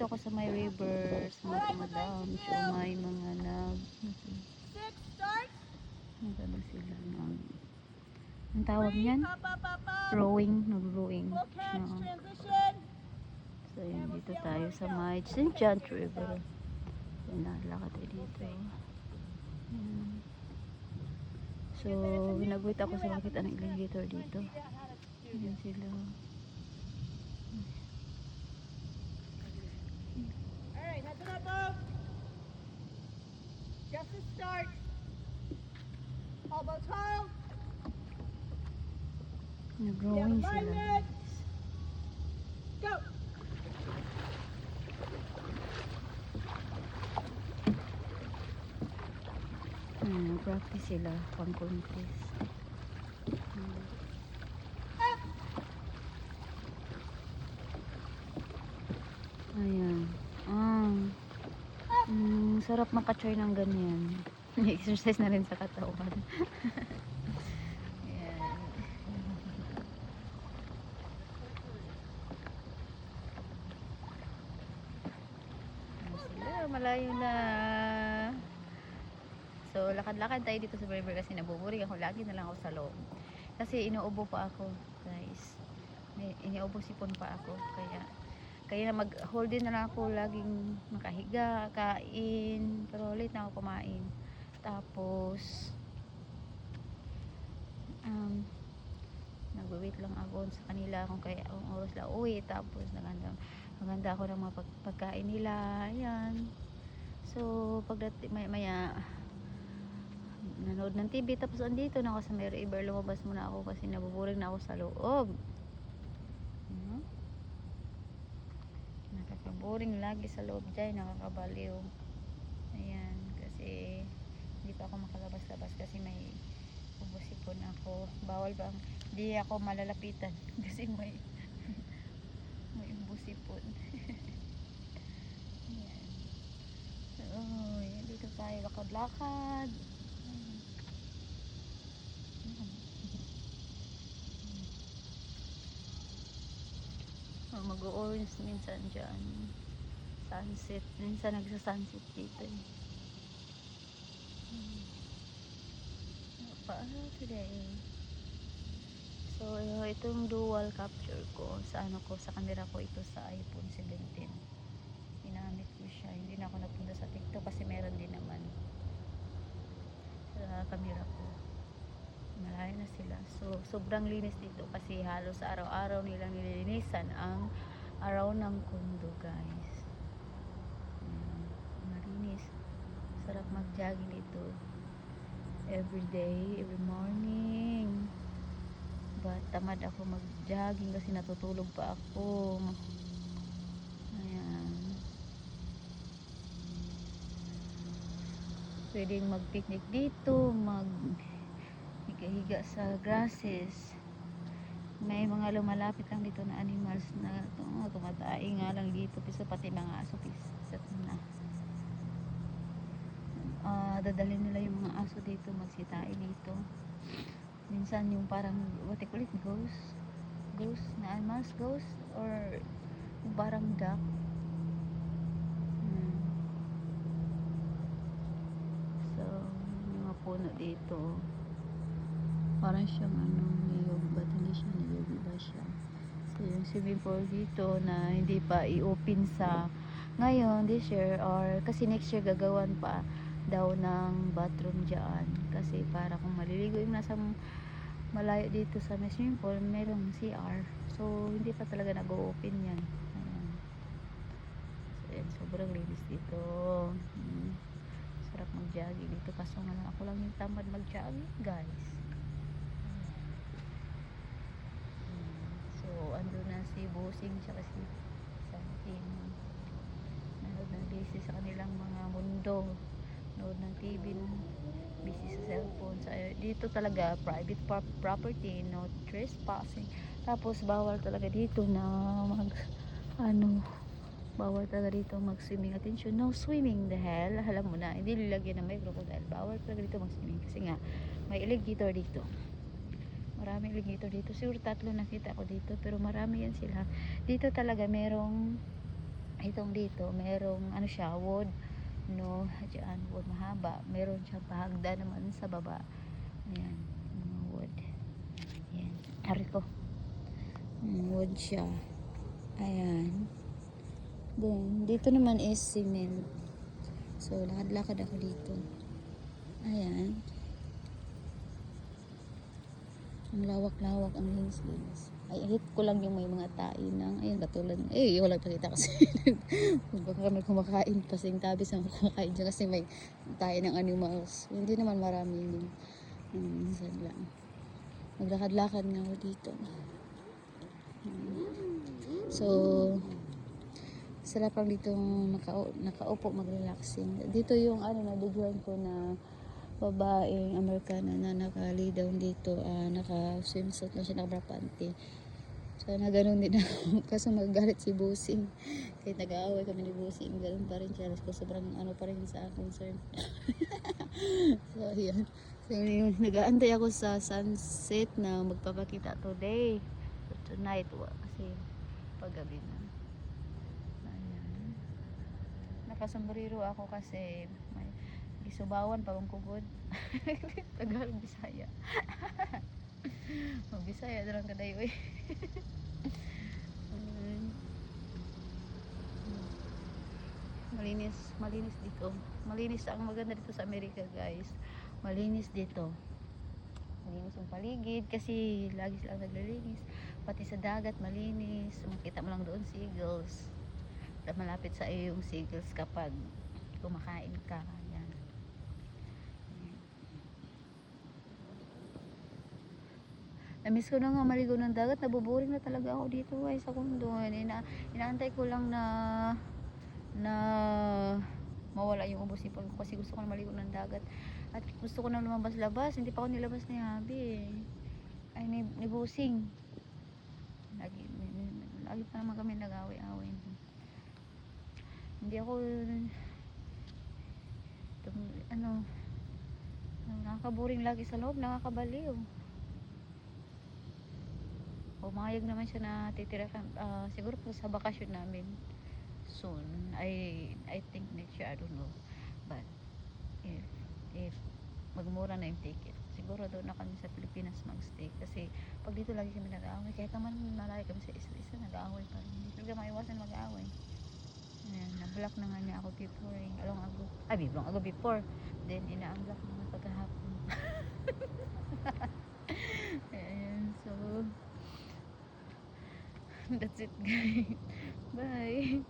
dito ako sa may river, sa mga madam, may mga nagano sila ng, ang tawag niyan? Rowing, nag-rowing. So, yun, dito tayo sa may St. John River. Yun, nalakad tayo dito. Yun. So, nag-wait ako sa makita ng alligator dito. Yan sila. Alright, head to that boat. Just to start. All boats hauled. Nag-rowing sila. Go! Practice sila pang contest. Ayan. Sarap maka-try ng ganyan. Exercise na rin sa katawan. Ayan. Sila, malayo na. So, lakad-lakad tayo dito sa river kasi nabuburing ako. Lagi na lang ako sa loob. Kasi inuubo pa ako, guys. Iniubo sipon pa ako. Kaya mag-hold din na lang ako. Laging makahiga, kain. Pero late na ako kumain. Tapos, nag-wait lang ako sa kanila kung kaya ang oras lang uwi. Tapos, naganda ako ng mga pagkain nila. Ayan. So, pagdating maya nanood ng TV, tapos andito na ako sa may river. Lumabas muna ako kasi nabuburing na ako sa loob. Nakakaboring lagi sa loob dyan, nakakabaliw. Ayan, kasi hindi pa ako makalabas-labas kasi may ubusipon ako. Bawal bang hindi ako malalapitan kasi may ubusipon. Ayan. So, yan, dito tayo lakad-lakad. Mag-orange minsan dyan. Sunset. Minsan nagsa-sunset dito. Paano today? So, itong dual capture ko sa sa camera ko, ito sa iPhone 17. Ginamit ko siya. Hindi na ako napunta sa TikTok kasi meron din naman sa camera ko. Malayo na sila. So, sobrang linis dito kasi halos araw-araw nilang nililinisan ang araw ng kondo, guys. Malinis. Sarap mag-jogging dito. Every day, every morning. But tamad ako mag-jogging kasi natutulog pa ako. Ayan. Pwedeng mag-picnic dito, higa sa grasses. May mga lumalapit lang dito na animals na tumatay nga lang dito, piso pati mga aso pisat na. Dadalhin nila yung mga aso dito, magsitae dito. Minsan yung parang what they call it, ghost na animals, ghost or yung parang duck. So yung mga puno dito parang siyang niyog, ba't hindi siya niyog, ba siya. So yung swimming pool dito na hindi pa i-open sa ngayon, this year, or kasi next year gagawan pa daw ng bathroom dyan kasi para kung maliligo yung nasa malayo dito sa swimming pool, merong CR. So hindi pa talaga nag-o-open yan. Ayan. So yan, sobrang linis dito. Sarap mag-jogging dito kaso nga lang ako lang yung tamad mag-jogging, guys. So, ando na si Bossing tsaka si Santin. Nanood ng busy sa kanilang mga mundo. Nanood ng TV, busy sa cellphone. So, dito talaga, private property, no trespassing. Tapos, bawal talaga dito na bawal talaga dito mag-swimming. Attention, no swimming the hell. Alam mo na, hindi nilagyan ng may crocodile. Bawal talaga dito mag-swimming. Kasi nga, may alligator dito. Maraming alligator dito. Siguro 3 nakita ko dito. Pero marami yan sila. Dito talaga merong Itong dito, merong ano siya, wood, no, dyan, wood mahaba. Meron siyang pahagda naman sa baba. Ayan, mga wood. Ayan, ari ko. Wood siya. Ayan. Then, dito naman is cement. So, lakad-lakad ako dito. Ayan. Ang lawak-lawak, ang linis-linis. Ay, hit ko lang yung may mga tain ng, ayun, katulad, walang pakita kasi. Baka may kumakain, kasing tabi sa kumakain dyan kasi may tain ng animals. Hindi naman marami. Minsan lang. Maglakad-lakad nga ako dito. So, sarap lang dito nakaupo, mag-relaxing. Dito yung nabiguan ko na babaeng Amerikana na naka-lay down dito, naka-swimsuit na siya, naka-bra panty. So, ganun din ako. Kaso magagalit si Busing. Kahit nag-aaway kami ni Busing, ganun pa rin siya. So, sobrang pa rin sa concern. So, ayan. So, nag-aantay ako sa sunset na magpapakita today. So, tonight, kasi paggabi na. Ayan. Nakasombrero ako kasi may gisubawan pa bang kugod. Tagalog, Bisaya. Bisaya na lang kadayo eh. Malinis dito. Malinis ang maganda dito sa Amerika, guys. Malinis dito. Malinis yung paligid kasi lagi silang naglilinis. Pati sa dagat malinis. Makita mo lang doon seagulls. Malapit sa iyo yung seagulls kapag kumakain ka. Yan. Namiss ko na nga maligo ng dagat. Nabuboring na talaga ako dito, guys, sa kondo. Inaantay ko lang na mawala yung ubos-ipon ko kasi gusto ko na maligo ng dagat at gusto ko na lumabas-labas. Hindi pa ako nilabas ni Habi ay ni Busing. Lagi pa naman kami nag-away-away. Hindi ako nakakaboring lagi sa loob, nakakabaliw. Pumayag naman siya na titira siguro po sa bakasyon namin soon. I think next year, I don't know, but if magmura na yung ticket, siguro doon na kami sa Pilipinas magstay kasi pag dito lagi kami nag-aaway, kahit naman malayo kami sa isa nag-aaway pa rin, hindi talaga maiwasan mag-aaway. Ayan, na-block na nga niya ako before long ago before, then ina-unblock naman pagkahapon. Ayan, so that's it, guys. Bye.